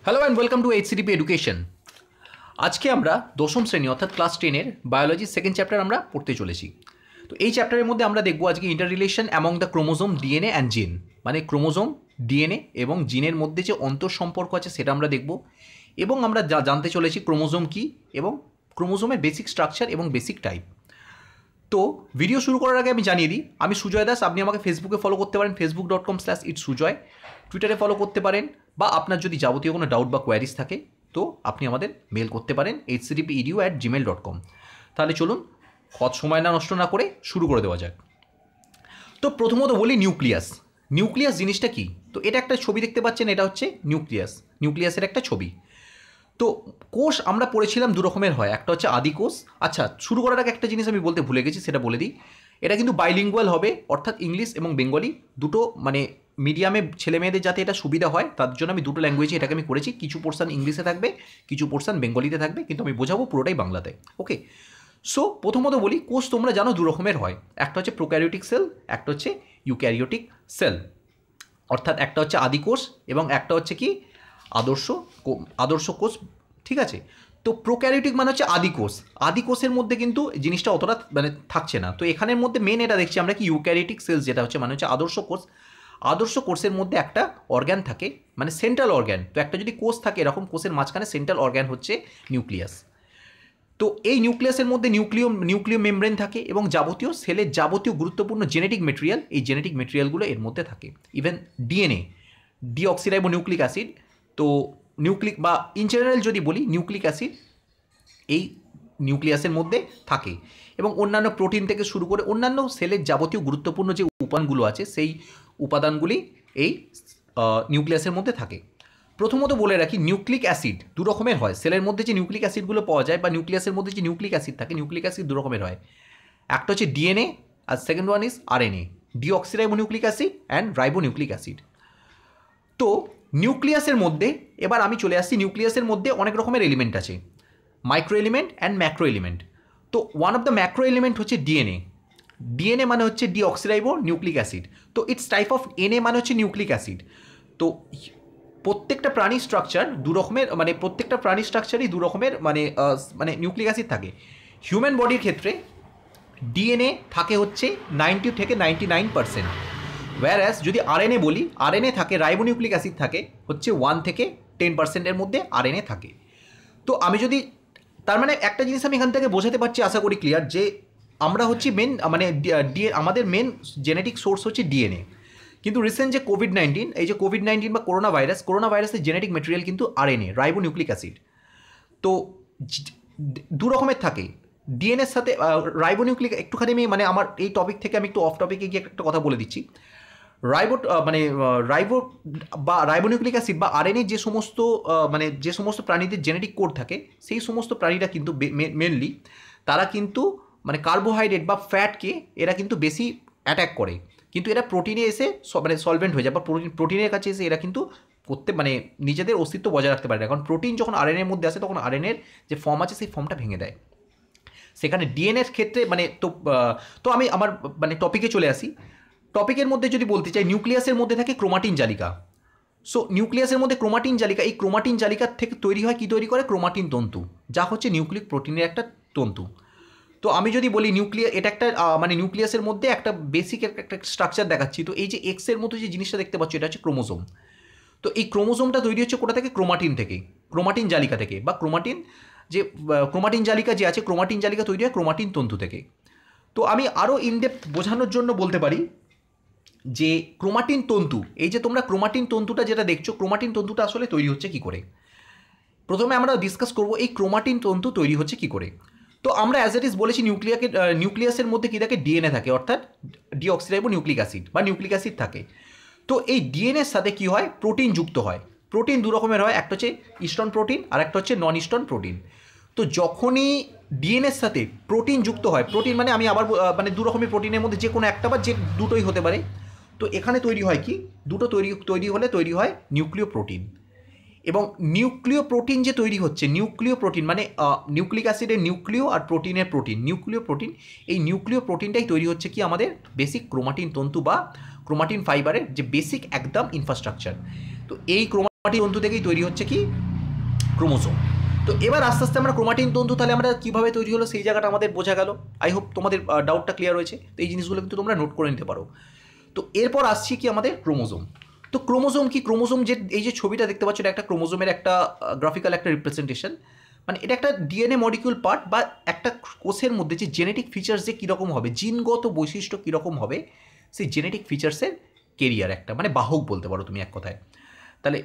Hello and welcome to HCDP education. আজকে আমরা দশম শ্রেণী অর্থাৎ ক্লাস 10-এর বায়োলজির সেকেন্ড চ্যাপ্টার আমরা পড়তে চলেছি। তো এই চ্যাপ্টারের মধ্যে আমরা দেখব আজকে inter relation among the chromosome, DNA and জিন, মানে ক্রোমোজোম, ডিএনএ এবং জিনের মধ্যে যে অন্তঃসম্পর্ক আছে সেটা আমরা দেখব। এবং আমরা জানতে চলেছি ক্রোমোজোম কী এবং ক্রোমোজোমের বেসিক স্ট্রাকচার এবং বেসিক টাইপ। তো ভিডিও শুরু করার আগে আমি জানিয়ে দিই, আমি সুজয় দাস। আপনি আমাকে ফেসবুকে ফলো করতে পারেন, facebook.com/itssujoy। টুইটারে ফলো করতে পারেন, বা আপনার যদি যাবতীয় কোনো ডাউট বা কোয়ারিজ থাকে তো আপনি আমাদের মেল করতে পারেন hcdpedu@gmail.com। তাহলে চলুন সময় নষ্ট না করে শুরু করে দেওয়া যাক। তো প্রথমত বলি নিউক্লিয়াস। নিউক্লিয়াস জিনিসটা কি? তো এটা একটা ছবি দেখতে পাচ্ছেন, এটা হচ্ছে নিউক্লিয়াসের একটা ছবি। তো কোষ আমরা পড়েছিলাম দু রকমের হয়, একটা হচ্ছে আদি কোষ। আচ্ছা, শুরু করার আগে একটা জিনিস আমি বলতে ভুলে গেছি, সেটা বলে দিই। এটা কিন্তু বাইলিঙ্গুয়াল হবে, অর্থাৎ ইংলিশ এবং বেঙ্গলি দুটো, মানে মিডিয়ামে ছেলে মেয়েদের যাতে এটা সুবিধা হয় তার জন্য আমি দুটো ল্যাঙ্গুয়েজে এটাকে আমি করেছি। কিছু পোর্শন ইংলিশে থাকবে, কিছু পোর্শন বেঙ্গলিতে থাকবে, কিন্তু আমি বোঝাবো পুরোটাই বাংলাতে। ওকে, সো প্রথমত বলি কোষ তোমরা জানো দু রকমের হয়, একটা হচ্ছে প্রোক্যারিওটিক সেল, একটা হচ্ছে ইউক্যারিওটিক সেল। অর্থাৎ একটা হচ্ছে আদি কোষ এবং একটা হচ্ছে কি আদর্শ কোষ। ঠিক আছে, তো প্রোক্যারিওটিক মানে হচ্ছে আদি কোষ। আদি কোষের মধ্যে কিন্তু জিনিসটা অতটা মানে থাকছে না। তো এখানের মধ্যে মেন এটা দেখছি আমরা কি ইউক্যারিওটিক সেলস, যেটা হচ্ছে মানে হচ্ছে আদর্শ কোষ। আদর্শ কোষের মধ্যে একটা অর্গ্যান থাকে, মানে সেন্ট্রাল অর্গ্যান। তো একটা যদি কোষ থাকে এরকম, কোষের মাঝখানে সেন্ট্রাল অর্গ্যান হচ্ছে নিউক্লিয়াস। তো এই নিউক্লিয়াসের মধ্যে নিউক্লিয় মেমব্রেন থাকে এবং যাবতীয় সেলের যাবতীয় গুরুত্বপূর্ণ জেনেটিক মেটেরিয়াল, এই জেনেটিক মেটেরিয়ালগুলো এর মধ্যে থাকে। ইভেন ডিএনএ, ডিঅক্সিরাইবোনিউক্লিক অ্যাসিড, তো নিউক্লিক বা ইন জেনারেল যদি বলি নিউক্লিক অ্যাসিড এই নিউক্লিয়াসের মধ্যে থাকে। এবং অন্যান্য প্রোটিন থেকে শুরু করে অন্যান্য সেলের যাবতীয় গুরুত্বপূর্ণ যে উপাদানগুলো আছে সেই উপাদানগুলি এই নিউক্লিয়াসের মধ্যে থাকে। প্রথমত বলে রাখি, নিউক্লিক অ্যাসিড দু রকমের হয়। সেলের মধ্যে যে নিউক্লিক অ্যাসিডগুলো পাওয়া যায় বা নিউক্লিয়াসের মধ্যে যে নিউক্লিক অ্যাসিড থাকে, নিউক্লিক অ্যাসিড দু রকমের হয়। একটা হচ্ছে ডিএনএ আর second one is RNA, deoxyribonucleic acid and ribonucleic acid. তো নিউক্লিয়াসের মধ্যে এবার আমি চলে আসছি, নিউক্লিয়াসের মধ্যে অনেক রকমের এলিমেন্ট আছে, micro element and macro element. তো one of the macro element হচ্ছে ডিএনএ। ডিএনএ মানে হচ্ছে ডিঅক্সিরাইবো নিউক্লিক অ্যাসিড। তো ইটস টাইপ অফ এনএ মানে হচ্ছে নিউক্লিক অ্যাসিড। তো প্রত্যেকটা প্রাণী স্ট্রাকচার দু রকমের, মানে প্রত্যেকটা প্রাণী স্ট্রাকচারই দু রকমের মানে নিউক্লিক অ্যাসিড থাকে। হিউম্যান বডির ক্ষেত্রে ডিএনএ থাকে হচ্ছে 90 থেকে 99%, ওয়্যারঅ্যাজ যদি আরএনএ বলি, আরএনএ থাকে, রাইবোনিউক্লিক অ্যাসিড থাকে হচ্ছে 1 থেকে 10%-এর মধ্যে আরএনএ থাকে। তো আমি যদি, তার মানে একটা জিনিস আমি এখান থেকে বোঝাতে পারছি, আশা করি ক্লিয়ার, যে আমরা হচ্ছে মেন, মানে আমাদের মেন জেনেটিক সোর্স হচ্ছে ডিএনএ। কিন্তু রিসেন্ট যে কোভিড-19, এই যে কোভিড-19 বা করোনা ভাইরাসের জেনেটিক মেটেরিয়াল কিন্তু আরএনএ, রাইবোনিউক্লিক অ্যাসিড। তো দু রকমের থাকে ডিএনএর সাথে রাইবোনিউক্লিক। একটুখানি আমি মানে আমার এই টপিক থেকে আমি একটু অফ টপিকে গিয়ে একটা কথা বলে দিচ্ছি। রাইবোনিউক্লিক অ্যাসিড বা আরএনএ যে সমস্ত প্রাণীদের জেনেটিক কোড থাকে, সেই সমস্ত প্রাণীরা কিন্তু মেনলি তারা কিন্তু মানে কার্বোহাইড্রেট বা ফ্যাটকে এরা কিন্তু বেশি অ্যাটাক করে, কিন্তু এরা প্রোটিনে এসে মানে সলভেন্ট হয়ে যায়, বা প্রোটিনের কাছে এসে এরা কিন্তু মানে নিজেদের অস্তিত্ব বজায় রাখতে পারে না। কারণ প্রোটিন যখন আরএনএর মধ্যে আসে তখন আরএনএর যে ফর্ম আছে সেই ফর্মটা ভেঙে দেয়। সেখানে ডিএনএর ক্ষেত্রে মানে তো আমি আমার মানে টপিকে চলে আসি। টপিকের মধ্যে যদি বলতে চাই, নিউক্লিয়াসের মধ্যে থাকে ক্রোমাটিন জালিকা। সো নিউক্লিয়াসের মধ্যে ক্রোমাটিন জালিকা, এই ক্রোমাটিন জালিকার থেকে তৈরি হয়, কি তৈরি করে? ক্রোমাটিন তন্তু, যা হচ্ছে নিউক্লিক প্রোটিনের একটা তন্তু। তো আমি যদি বলি এটা একটা মানে নিউক্লিয়াসের মধ্যে একটা বেসিক একটা স্ট্রাকচার দেখাচ্ছি। তো এই যে এক্সের মতো যে জিনিসটা দেখতে পাচ্ছ, এটা হচ্ছে ক্রোমোজোম। তো এই ক্রোমোজোমটা তৈরি হচ্ছে কোথা থেকে? ক্রোমাটিন থেকে, ক্রোমাটিন জালিকা থেকে, বা ক্রোমাটিন জালিকা যে আছে, ক্রোমাটিন জালিকা তৈরি হয় ক্রোমাটিন তন্তু থেকে। তো আমি আরও ইনডেপথ বোঝানোর জন্য বলতে পারি যে ক্রোমাটিন তন্তু, এই যে তোমরা ক্রোমাটিন তন্তুটা যেটা দেখছো, ক্রোমাটিন তন্তুটা আসলে তৈরি হচ্ছে কি করে। প্রথমে আমরা ডিসকাস করব এই ক্রোমাটিন তন্তু তৈরি হচ্ছে কি করে। তো আমরা অ্যাজ ইট ইজ বলেছি নিউক্লিয়াসের মধ্যে কি থাকে? ডিএনএ থাকে, অর্থাৎ ডিঅক্সিরাইবোনিউক্লিক অ্যাসিড বা নিউক্লিক অ্যাসিড থাকে। তো এই ডিএনএর সাথে কি হয়? প্রোটিন যুক্ত হয়। প্রোটিন দু রকমের হয়, একটা হচ্ছে ইস্টন প্রোটিন আর একটা হচ্ছে নন ইস্টন প্রোটিন। তো যখনই ডিএনএর সাথে প্রোটিন যুক্ত হয়, প্রোটিন মানে আমি আবার মানে দু রকমের প্রোটিনের মধ্যে যে কোনো একটা বা যে দুটোই হতে পারে। তো এখানে তৈরি হয় কি? দুটো তৈরি হলে তৈরি হয় নিউক্লিয় প্রোটিন। এবং নিউক্লিয় প্রোটিন যে তৈরি হচ্ছে, নিউক্লিয় প্রোটিন মানে নিউক্লিক অ্যাসিডের নিউক্লিয় আর প্রোটিনের প্রোটিন, নিউক্লিয় প্রোটিন, এই নিউক্লিয় প্রোটিনটাই তৈরি হচ্ছে কি আমাদের বেসিক ক্রোমাটিন তন্তু বা ক্রোমাটিন ফাইবারের যে বেসিক একদম ইনফ্রাস্ট্রাকচার। তো এই ক্রোমাটিন তন্তু থেকেই তৈরি হচ্ছে কি ক্রোমোজোম। তো এবার আস্তে আস্তে আমরা ক্রোমাটিন তন্তু তাহলে আমরা কীভাবে তৈরি হলো সেই জায়গাটা আমাদের বোঝা গেল। আই হোপ তোমাদের ডাউটটা ক্লিয়ার হয়েছে। তো এই জিনিসগুলো কিন্তু তোমরা নোট করে নিতে পারো। তো এরপর আসছি কি আমাদের ক্রোমোজোম। তো ক্রোমোজোম কি, ক্রোমোজোম যে এই যে ছবিটা দেখতে পাচ্ছ এটা একটা ক্রোমোজোমের একটা গ্রাফিক্যাল একটা রিপ্রেজেন্টেশন। মানে এটা একটা ডিএনএ মলিকিউল পার্ট বা একটা কোষের মধ্যে যে জেনেটিক ফিচার্স যে কীরকম হবে, জিনগত বৈশিষ্ট্য কীরকম হবে, সেই জেনেটিক ফিচার্সের কেরিয়ার একটা, মানে বাহক বলতে পারো তুমি এক কথায়। তাহলে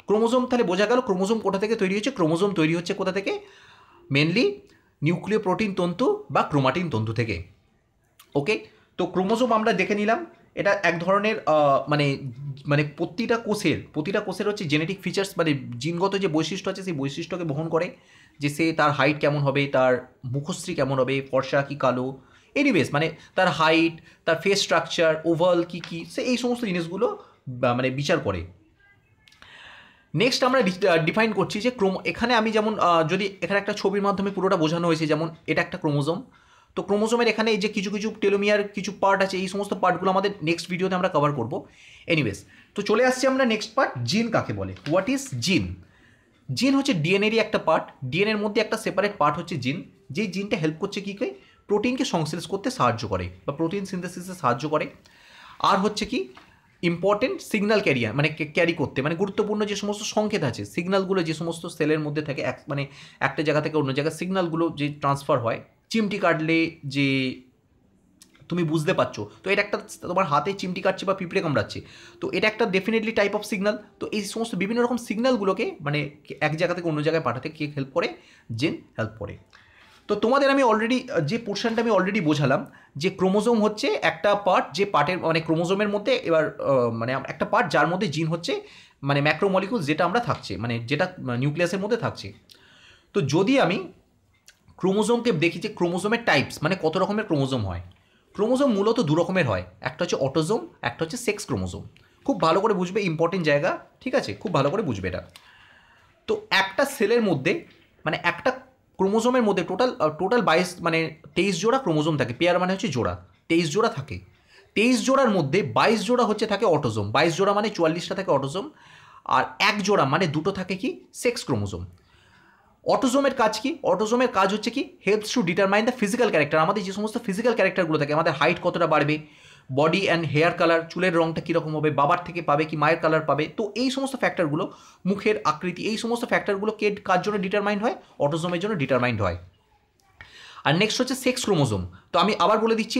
ক্রোমোজোম তাহলে বোঝা গেল ক্রোমোজোম কোথা থেকে তৈরি হচ্ছে। ক্রোমোজোম তৈরি হচ্ছে কোথা থেকে? মেনলি নিউক্লিয় প্রোটিন তন্তু বা ক্রোমাটিন তন্তু থেকে। ওকে, তো ক্রোমোজোম আমরা দেখে নিলাম। এটা এক ধরনের মানে মানে প্রতিটা কোষের হচ্ছে জেনেটিক ফিচার্স, মানে জিনগত যে বৈশিষ্ট্য আছে সেই বৈশিষ্ট্যকে বহন করে, যে সে তার হাইট কেমন হবে, তার মুখশ্রী কেমন হবে, ফর্সা কি কালো, এনিওয়েজ মানে তার হাইট, তার ফেস স্ট্রাকচার, ওভাল কী কী, সে এই সমস্ত জিনিসগুলো মানে বিচার করে। নেক্সট আমরা ডিফাইন করছি যে এখানে আমি যেমন যদি এখানে একটা ছবির মাধ্যমে পুরোটা বোঝানো হয়েছে, যেমন এটা একটা ক্রোমোজোম। তো ক্রোমোজোমের এখানে এই যে কিছু কিছু টেলোমিয়ার কিছু পার্ট আছে, এই সমস্ত পার্টগুলো আমাদের নেক্সট ভিডিওতে আমরা কভার করব। এনিওয়েজ, তো চলে আসছি আমরা নেক্সট পার্ট, জিন কাকে বলে। হোয়াট ইজ জিন? জিন হচ্ছে ডিএনএরই একটা পার্ট। ডিএনএর মধ্যে একটা সেপারেট পার্ট হচ্ছে জিন। যেই জিনটা হেল্প করছে কী করে? প্রোটিনকে সংশ্লেষ করতে সাহায্য করে বা প্রোটিন সিনথেসিসে সাহায্য করে। আর হচ্ছে কি ইম্পর্টেন্ট সিগন্যাল ক্যারিয়ার, মানে ক্যারি করতে, মানে গুরুত্বপূর্ণ যে সমস্ত সংকেত আছে, সিগন্যালগুলো যে সমস্ত সেলের মধ্যে থাকে, মানে একটা জায়গা থেকে অন্য জায়গায় সিগন্যালগুলো যে ট্রান্সফার হয়, চিমটি কাটলে যে তুমি বুঝতে পারছো, তো এটা একটা তোমার হাতে চিমটি কাটছে বা পিঁপড়ে কামড়াচ্ছে, তো এটা একটা ডেফিনেটলি টাইপ অফ সিগন্যাল। তো এই সমস্ত বিভিন্ন রকম সিগন্যালগুলোকে মানে এক জায়গা থেকে অন্য জায়গায় পাঠাতে কে হেল্প করে? জিন হেল্প করে। তো তোমাদের আমি অলরেডি যে পোর্শনটা আমি অলরেডি বোঝালাম যে ক্রোমোজোম হচ্ছে একটা পার্ট, যে পার্টের মানে ক্রোমোজোমের মধ্যে এবার মানে একটা পার্ট যার মধ্যে জিন হচ্ছে মানে ম্যাক্রোমলিকুলস, যেটা আমরা থাকছে মানে যেটা নিউক্লিয়াসের মধ্যে থাকছে। তো যদি আমি ক্রোমোজোমকে দেখি যে ক্রোমোজোমের টাইপস মানে কত রকমের ক্রোমোজোম হয়, ক্রোমোজোম মূলত দু রকমের হয়, একটা হচ্ছে অটোজোম, একটা হচ্ছে সেক্স ক্রোমোজোম। খুব ভালো করে বুঝবে, ইম্পর্টেন্ট জায়গা, ঠিক আছে, খুব ভালো করে বুঝবে এটা। তো একটা সেলের মধ্যে মানে একটা ক্রোমোজোমের মধ্যে টোটাল 22 মানে 23 জোড়া ক্রোমোজোম থাকে। পেয়ার মানে হচ্ছে জোড়া, 23 জোড়া থাকে। 23 জোড়ার মধ্যে 22 জোড়া হচ্ছে থাকে অটোজোম, 22 জোড়া মানে 44টা থাকে অটোজোম, আর এক জোড়া মানে দুটো থাকে কি সেক্স ক্রোমোজোম। অটোজোমের কাজ কি? অটোজোমের কাজ হচ্ছে কি helps to determine the physical character. আমাদের যে সমস্ত ফিজিক্যাল ক্যারেক্টারগুলো থাকে, আমাদের হাইট কতটা বাড়বে, বডি অ্যান্ড হেয়ার কালার, চুলের রঙটা কীরকম হবে, বাবার থেকে পাবে কি মায়ের কালার পাবে, তো এই সমস্ত ফ্যাক্টরগুলো, মুখের আকৃতি, এই সমস্ত ফ্যাক্টরগুলো কার জন্য ডিটারমাইন্ড হয়? অটোজোমের জন্য ডিটারমাইন্ড হয়। আর নেক্সট হচ্ছে সেক্স ক্রোমোজোম। তো আমি আবার বলে দিচ্ছি,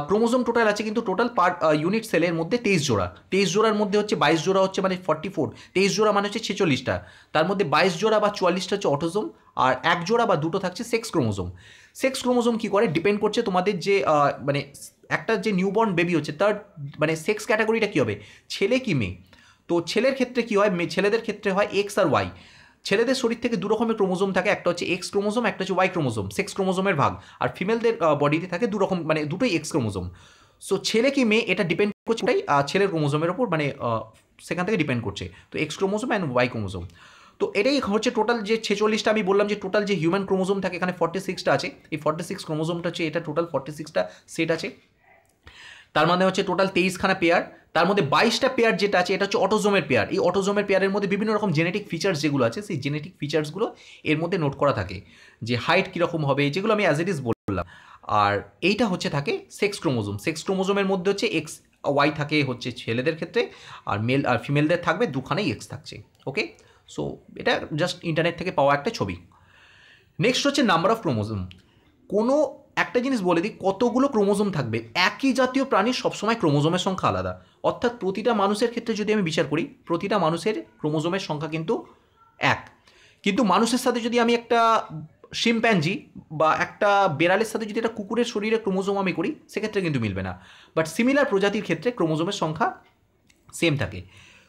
ক্রোমোজোম টোটাল আছে কিন্তু টোটাল পার্ট ইউনিট সেলের মধ্যে 23 জোড়া। 23 জোড়ার মধ্যে হচ্ছে 22 জোড়া হচ্ছে মানে 44, 23 জোড়া মানে হচ্ছে 46টা, তার মধ্যে 22 জোড়া বা 44টা হচ্ছে অটোজোম, আর এক জোড়া বা দুটো থাকছে সেক্স ক্রোমোজোম। সেক্স ক্রোমোজোম কী করে? ডিপেন্ড করছে তোমাদের যে মানে একটা যে নিউবর্ন বেবি হচ্ছে তার মানে সেক্স ক্যাটাগরিটা কী হবে, ছেলে কি মেয়ে। তো ছেলের ক্ষেত্রে কী হয়, ছেলেদের ক্ষেত্রে হয় এক্স আর ওয়াই। ছেলেদের শরীর থেকে দু রকমের ক্রোমোজোম থাকে, একটা হচ্ছে এক্স ক্রোমোজোম, একটা হচ্ছে ওয়াই ক্রোমোজোম, সেক্স ক্রোমোজোমের ভাগ। আর ফিমেলদের বডিতে থাকে দু রকম মানে দুটোই এক্স ক্রোমোজোম। সো ছেলে কি মেয়ে এটা ডিপেন্ড করছে ওটাই ছেলের ক্রোমোজোমের ওপর, মানে সেখান থেকে ডিপেন্ড করছে। তো X chromosome and Y chromosome. তো এটাই হচ্ছে টোটাল যে 46টা আমি বললাম যে টোটাল যে হিউম্যান ক্রোমোজোম থাকে, এখানে 46টা আছে। এই 46 ক্রোমোজোমটা হচ্ছে এটা টোটাল 46টা সেট আছে, তার মানে হচ্ছে টোটাল 23খানা পেয়ার। তার মধ্যে 22টা পেয়ার যেটা আছে এটা হচ্ছে অটোজোমের পেয়ার। এই অটোজোমের পেয়ারের মধ্যে বিভিন্ন রকম জেনেটিক ফিচার্স যেগুলো আছে, সেই জেনেটিক ফিচার্সগুলো এর মধ্যে নোট করা থাকে, যে হাইট কীরকম হবে, যেগুলো আমি অ্যাজ ইট ইজ বললাম। আর এইটা হচ্ছে থাকে সেক্স ক্রোমোজোম। সেক্স ক্রোমোজোমের মধ্যে হচ্ছে এক্স ওয়াই থাকে হচ্ছে ছেলেদের ক্ষেত্রে, আর মেল আর ফিমেলদের থাকবে দুখানেই এক্স থাকছে। ওকে, সো এটা জাস্ট ইন্টারনেট থেকে পাওয়া একটা ছবি। নেক্সট হচ্ছে নাম্বার অফ ক্রোমোজোম। কোনো একটা জিনিস বলে দিই, কতগুলো ক্রোমোজোম থাকবে। একই জাতীয় প্রাণীর সবসময় ক্রোমোজোমের সংখ্যা আলাদা, অর্থাৎ প্রতিটা মানুষের ক্ষেত্রে যদি আমি বিচার করি, প্রতিটা মানুষের ক্রোমোজোমের সংখ্যা কিন্তু এক। কিন্তু মানুষের সাথে যদি আমি একটা শিম্প্যাঞ্জি বা একটা বেড়ালের সাথে যদি একটা কুকুরের শরীরে ক্রোমোজোম আমি করি, সেক্ষেত্রে কিন্তু মিলবে না। বাট সিমিলার প্রজাতির ক্ষেত্রে ক্রোমোজোমের সংখ্যা সেম থাকে।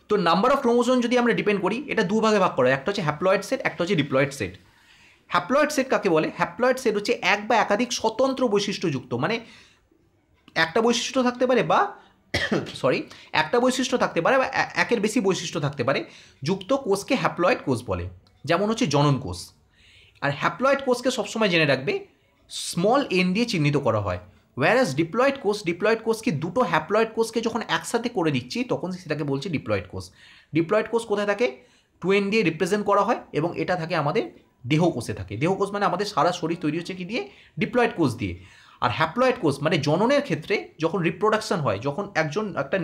তো নাম্বার অফ ক্রোমোজোম যদি আমরা ডিপেন্ড করি, এটা দুভাগে ভাগ করা হয়, একটা হচ্ছে হ্যাপ্লয়েড সেট, একটা হচ্ছে ডিপ্লয়েড সেট। হ্যাপ্লয়েড সেট কাকে বলে? হ্যাপ্লয়েড সেট হচ্ছে এক বা একাধিক স্বতন্ত্র বৈশিষ্ট্যযুক্ত, মানে একটা বৈশিষ্ট্য থাকতে পারে বা একটা বৈশিষ্ট্য থাকতে পারে বা একের বেশি বৈশিষ্ট্য থাকতে পারে যুক্ত কোষকে হ্যাপ্লয়েড কোষ বলে। যেমন হচ্ছে জনন কোষ। আর হ্যাপ্লয়েড কোষকে সবসময় জেনে রাখবে স্মল এন দিয়ে চিহ্নিত করা হয়। ওয়্যারাস ডিপ্লয়েড কোষকে দুটো হ্যাপ্লয়েড কোষকে যখন একসাথে করে দিচ্ছি তখন সেটাকে বলছি ডিপ্লয়েড কোষ। ডিপ্লয়েড কোষ কোথায় থাকে? 2n দিয়ে রিপ্রেজেন্ট করা হয় এবং এটা থাকে আমাদের দেহকোষে থাকে। দেহকোষ মানে আমাদের সারা শরীর তৈরি হচ্ছে কি দিয়ে? ডিপ্লয়েড কোষ দিয়ে। আর হ্যাপ্লয়েড কোষ মানে জননের ক্ষেত্রে যখন রিপ্রোডাকশন হয়, যখন একটা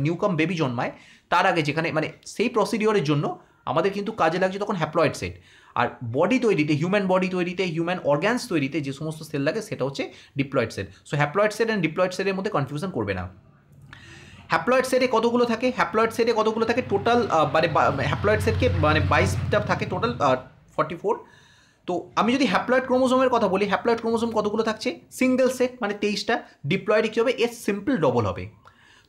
নিউকাম বেবি জন্মায় তার আগে যেখানে মানে সেই প্রসিডিওরের জন্য আমাদের কিন্তু কাজে লাগছে তখন হ্যাপ্লয়েড সেট। আর বডি তৈরিতে, হিউম্যান বডি তৈরিতে, হিউম্যান অর্গ্যানস তৈরিতে যে সমস্ত সেল লাগে সেটা হচ্ছে diploid cell. So haploid cell and diploid সেলের মধ্যে কনফিউশন করবে না। হ্যাপ্লয়েড সেটে কতগুলো থাকে? হ্যাপ্লয়েড সেটে কতগুলো থাকে টোটাল? মানে হ্যাপ্লয়েড সেটকে মানে 22টা থাকে টোটাল, 44। তো আমি যদি হ্যাপ্লয়েড ক্রোমোজোমের কথা বলি, হ্যাপ্লয়েড ক্রোমোজোম কতগুলো থাকছে? সিঙ্গেল সেট মানে 23টা। ডিপ্লয়েড কী হবে? এর সিম্পল ডবল হবে।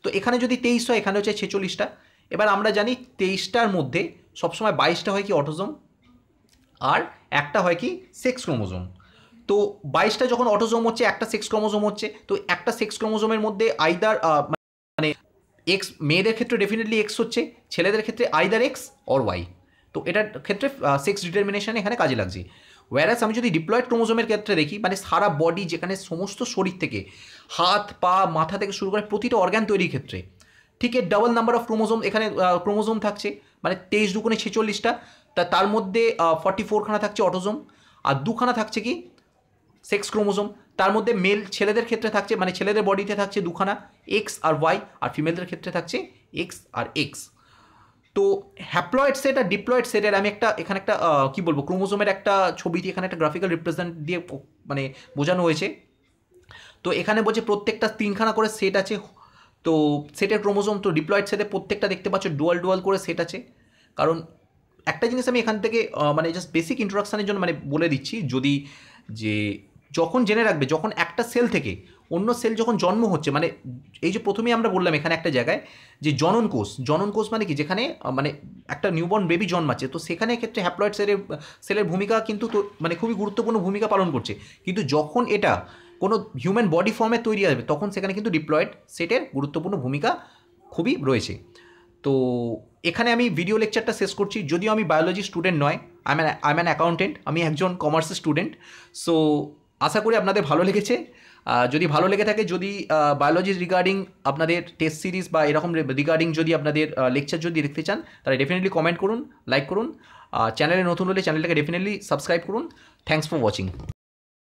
তো এখানে যদি 23 হয়, এখানে হচ্ছে 46টা। এবার আমরা জানি 23টার মধ্যে সবসময় 22টা হয় কি অটোজোম, আর একটা হয় কি সেক্স ক্রোমোজোম। তো 22টা যখন অটোজোম হচ্ছে, একটা সেক্স ক্রোমোজোম হচ্ছে, তো একটা সেক্স ক্রোমোজোমের মধ্যে আইদার মানে এক্স, মেয়েদের ক্ষেত্রে ডেফিনেটলি এক্স হচ্ছে, ছেলেদের ক্ষেত্রে আইদার এক্স অর ওয়াই। তো এটার ক্ষেত্রে সেক্স ডিটারমিনেশন এখানে কাজে লাগছে। ওয়ারাস আমি যদি ডিপ্লয়েড ক্রোমোজোমের ক্ষেত্রে দেখি, মানে সারা বডি, যেখানে সমস্ত শরীর থেকে হাত পা মাথা থেকে শুরু করে প্রতিটা অর্গ্যান তৈরির ক্ষেত্রে ঠিক এর ডাবল নাম্বার অফ ক্রোমোজোম এখানে ক্রোমোজোম থাকছে, মানে 23 দুগুণে 46টা। তার মধ্যে 44খানা থাকছে অটোজোম, আর 2খানা থাকছে কি সেক্স ক্রোমোজোম। তার মধ্যে মেল ছেলেদের ক্ষেত্রে থাকছে, মানে ছেলেদের বডিতে থাকছে 2খানা এক্স আর ওয়াই, আর ফিমেলদের ক্ষেত্রে থাকছে এক্স আর এক্স। তো হ্যাপ্লয়েড সেট আর ডিপ্লয়েড সেটের আমি এখানে একটা কী বলবো, ক্রোমোজোমের একটা ছবি দিয়ে এখানে একটা গ্রাফিক্যাল রিপ্রেজেন্ট দিয়ে মানে বোঝানো হয়েছে। তো এখানে বলছে প্রত্যেকটা 3খানা করে সেট আছে। তো সেটের ক্রোমোজোম, তো ডিপ্লয়েড সেটে প্রত্যেকটা দেখতে পাচ্ছ ডুয়াল করে সেট আছে। কারণ একটা জিনিস আমি এখান থেকে মানে জাস্ট বেসিক ইন্ট্রোডাকশানের জন্য মানে বলে দিচ্ছি, যদি যে যখন জেনে রাখবে, যখন একটা সেল থেকে অন্য সেল যখন জন্ম হচ্ছে, মানে এই যে প্রথমেই আমরা বললাম এখানে একটা জায়গায় যে জনন কোষ মানে কি, যেখানে মানে একটা নিউবর্ন বেবি জন্মাচ্ছে, তো সেখানে ক্ষেত্রে হ্যাপ্লয়েড সেলের ভূমিকা কিন্তু তো মানে খুবই গুরুত্বপূর্ণ ভূমিকা পালন করছে। কিন্তু যখন এটা কোনো হিউম্যান বডি ফর্মে তৈরি আসবে, তখন সেখানে কিন্তু ডিপ্লয়েড সেটের গুরুত্বপূর্ণ ভূমিকা খুবই রয়েছে। তো এখানে আমি ভিডিও লেকচারটা শেষ করছি। যদিও আমি বায়োলজি স্টুডেন্ট নয়, আই এম অ্যান অ্যাকাউন্টেন্ট, আমি একজন কমার্সের স্টুডেন্ট। সো আশা করি আপনাদের ভালো লেগেছে। যদি ভালো লেগে থাকে, যদি বায়োলজি রিগার্ডিং আপনাদের টেস্ট সিরিজ বা এরকম রিগার্ডিং যদি আপনাদের লেকচার যদি দেখতে চান, তাহলে ডেফিনেটলি কমেন্ট করুন, লাইক করুন। চ্যানেলে নতুন হলে চ্যানেলটাকে ডেফিনেটলি সাবস্ক্রাইব করুন। Thanks for watching.